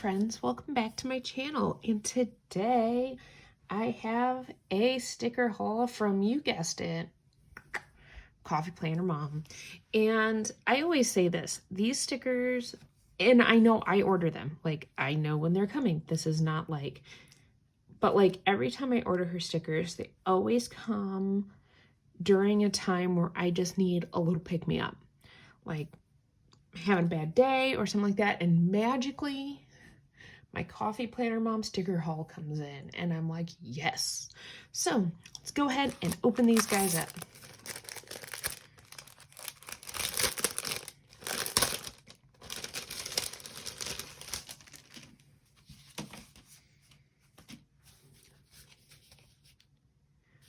friends, welcome back to my channel, and today I have a sticker haul from, you guessed it, Coffee Planner Mom. And I always say this, these stickers, and I know I order them, like I know when they're coming. This is not like, but like every time I order her stickers, they always come during a time where I just need a little pick me up, like having a bad day or something like that, and magically my Coffee Planner Mom sticker haul comes in and I'm like, yes. So let's go ahead and open these guys up.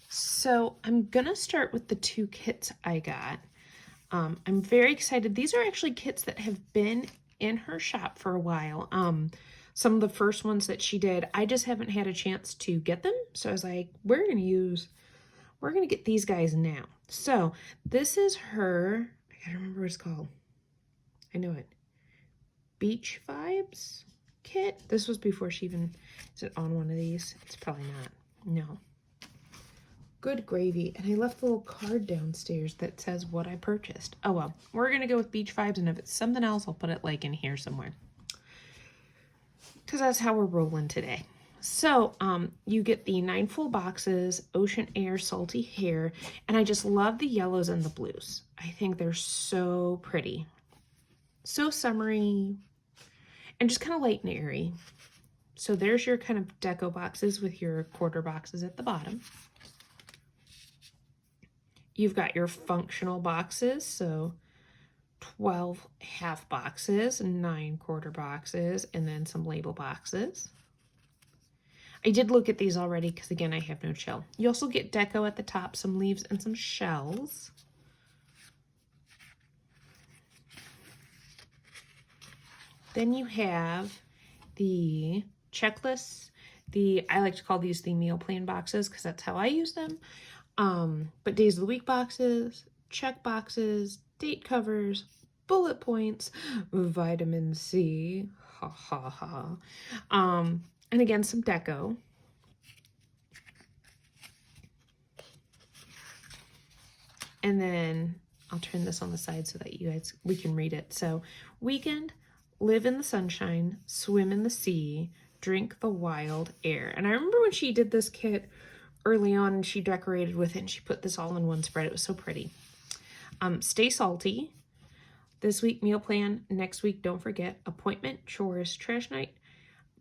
So I'm gonna start with the two kits I got. I'm very excited. These are actually kits that have been in her shop for a while. Some of the first ones that she did, I just haven't had a chance to get them. So I was like, we're gonna get these guys now. So this is her, I gotta remember what it's called. I know it. Beach Vibes kit. This was before she even, is it on one of these? It's probably not. No. Good gravy. And I left the little card downstairs that says what I purchased. Oh well, we're gonna go with Beach Vibes, and if it's something else, I'll put it like in here somewhere, because that's how we're rolling today. So you get the 9 full boxes, Ocean Air Salty Hair, and I just love the yellows and the blues. I think they're so pretty, so summery, and just kind of light and airy. So there's your kind of deco boxes with your quarter boxes at the bottom. You've got your functional boxes, so 12 half boxes, 9 quarter boxes, and then some label boxes. I did look at these already because, again, I have no shell. You also get deco at the top, some leaves, and some shells. Then you have the checklists. I like to call these the meal plan boxes because that's how I use them. But days of the week boxes, check boxes, date covers, bullet points, vitamin C, ha ha ha. And again, some deco. And then I'll turn this on the side so that we can read it. So, weekend, live in the sunshine, swim in the sea, drink the wild air. And I remember when she did this kit early on and she decorated with it and she put this all in one spread. It was so pretty. Stay salty. This week, meal plan. Next week, don't forget, appointment, chores, trash night,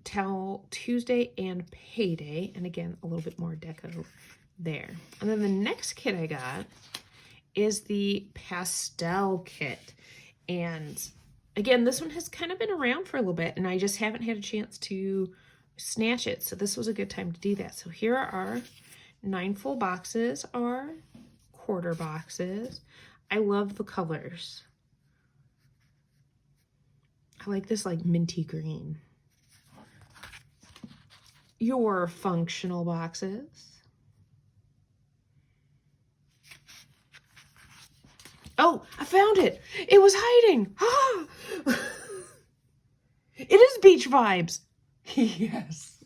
towel, Tuesday, and payday. And again, a little bit more deco there. And then the next kit I got is the pastel kit. And again, this one has kind of been around for a little bit and I just haven't had a chance to snatch it. So this was a good time to do that. So here are 9 full boxes, are quarter boxes. I love the colors. I like this like minty green. Your functional boxes. Oh, I found it. It was hiding. Ah! It is Beach Vibes. Yes.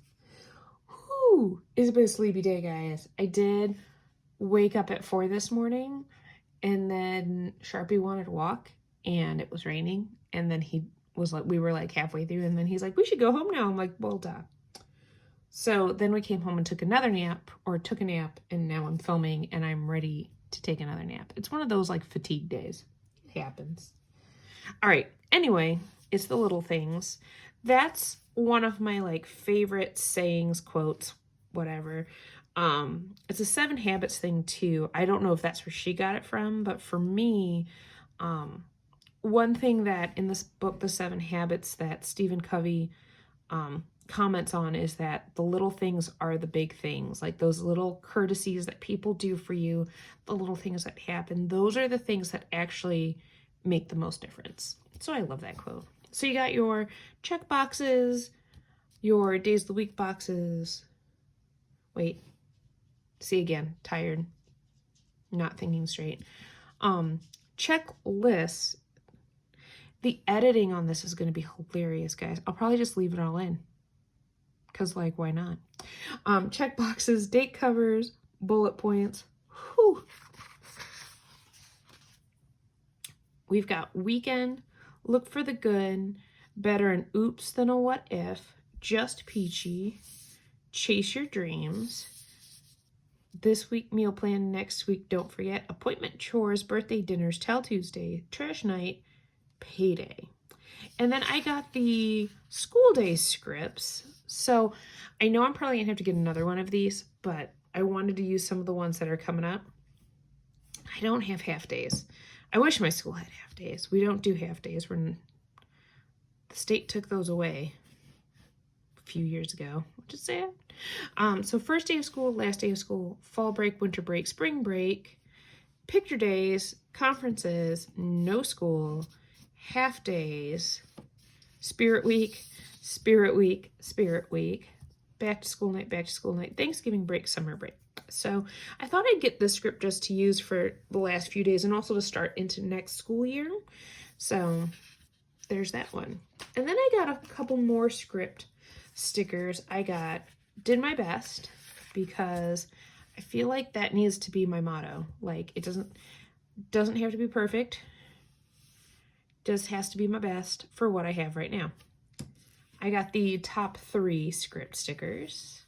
Whew. It's been a sleepy day, guys. I did wake up at 4 this morning, and then Sharpie wanted to walk, and it was raining, and then he was like, we were like halfway through, and then he's like, we should go home now. I'm like, well, duh. So then we came home and took a nap, and now I'm filming, and I'm ready to take another nap. It's one of those like fatigue days. It happens. All right. Anyway, it's the little things. That's one of my like favorite sayings, quotes, whatever. It's a 7 Habits thing too. I don't know if that's where she got it from, but for me, one thing that in this book, The 7 Habits, that Stephen Covey comments on is that the little things are the big things. Like those little courtesies that people do for you, the little things that happen, those are the things that actually make the most difference. So I love that quote. So you got your check boxes, your days of the week boxes. Wait, see again, tired, not thinking straight. Checklists. The editing on this is going to be hilarious, guys. I'll probably just leave it all in. Because, like, why not? Check boxes, date covers, bullet points. Whew. We've got weekend, look for the good, better an oops than a what if, just peachy, chase your dreams, this week meal plan, next week don't forget, appointment, chores, birthday dinners, tell Tuesday, trash night, payday. And then I got the school day scripts. So I know I'm probably gonna have to get another one of these, but I wanted to use some of the ones that are coming up. I don't have half days. I wish my school had half days. We don't do half days. The state took those away a few years ago, which is sad. So first day of school, last day of school, fall break, winter break, spring break, picture days, conferences, no school, half days, spirit week, spirit week, spirit week, back to school night, Thanksgiving break, summer break. So I thought I'd get this script just to use for the last few days and also to start into next school year. So there's that one. And then I got a couple more script stickers. I got did my best because I feel like that needs to be my motto. Like it doesn't have to be perfect. Just has to be my best for what I have right now. I got the top 3 script stickers.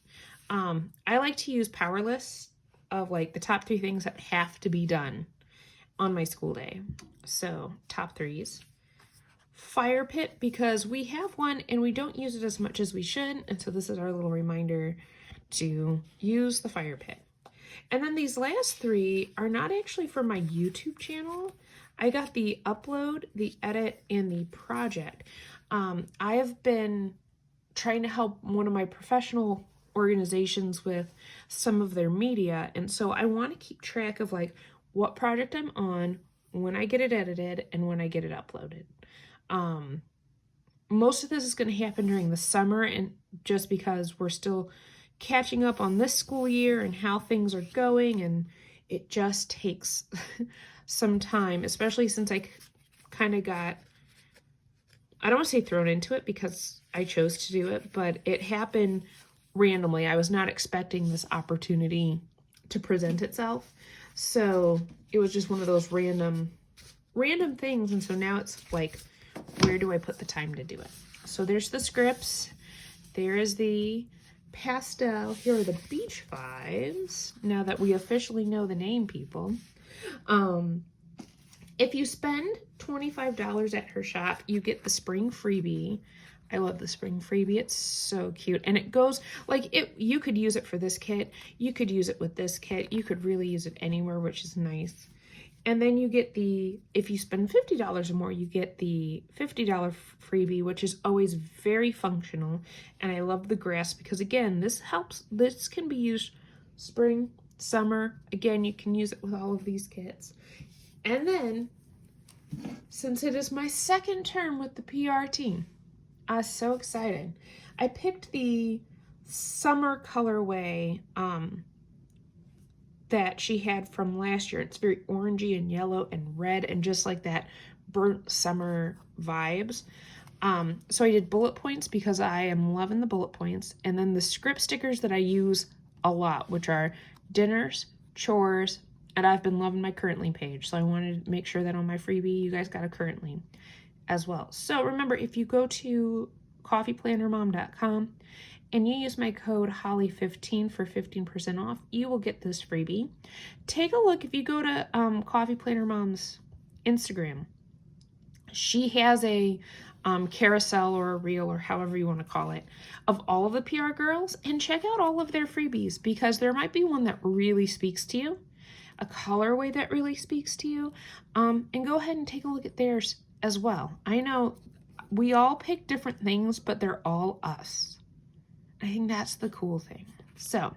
I like to use power lists of like the top 3 things that have to be done on my school day. So top 3s. Fire pit, because we have one and we don't use it as much as we should. And so this is our little reminder to use the fire pit. And then these last 3 are not actually for my YouTube channel. I got the upload, the edit, and the project. I have been trying to help one of my professional organizations with some of their media, and so I want to keep track of like what project I'm on, when I get it edited, and when I get it uploaded. Most of this is going to happen during the summer, and just because we're still catching up on this school year and how things are going, and it just takes some time, especially since I kind of got, I don't want to say thrown into it because I chose to do it, but it happened randomly. I was not expecting this opportunity to present itself. So it was just one of those random things. And so now it's like, where do I put the time to do it? So there's the scripts. There is the pastel. Here are the beach vibes. Now that we officially know the name, people. If you spend $25 at her shop, you get the spring freebie. I love the spring freebie. It's so cute. And it goes like it, you could use it for this kit. You could use it with this kit. You could really use it anywhere, which is nice. And then you get the, if you spend $50 or more, you get the $50 freebie, which is always very functional. And I love the grass because again, this can be used spring, summer. Again, you can use it with all of these kits. And then, since it is my second term with the PR team, I was so excited. I picked the summer colorway that she had from last year. It's very orangey and yellow and red and just like that burnt summer vibes. So I did bullet points because I am loving the bullet points. And then the script stickers that I use a lot, which are dinners, chores, and I've been loving my currently page. So I wanted to make sure that on my freebie, you guys got a currently as well. So remember, if you go to CoffeePlannerMom.com and you use my code Holly15 for 15% off, you will get this freebie. Take a look. If you go to Coffee Planner Mom's Instagram, she has a carousel or a reel or however you want to call it of all of the PR girls, and check out all of their freebies because there might be one that really speaks to you, a colorway that really speaks to you, and go ahead and take a look at theirs as well. I know we all pick different things, but they're all us. I think that's the cool thing. So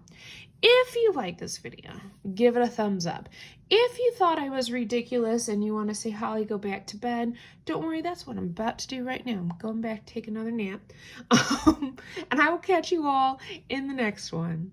if you like this video, give it a thumbs up. If you thought I was ridiculous and you want to say, Holly, go back to bed, don't worry, that's what I'm about to do right now. I'm going back to take another nap. And I will catch you all in the next one.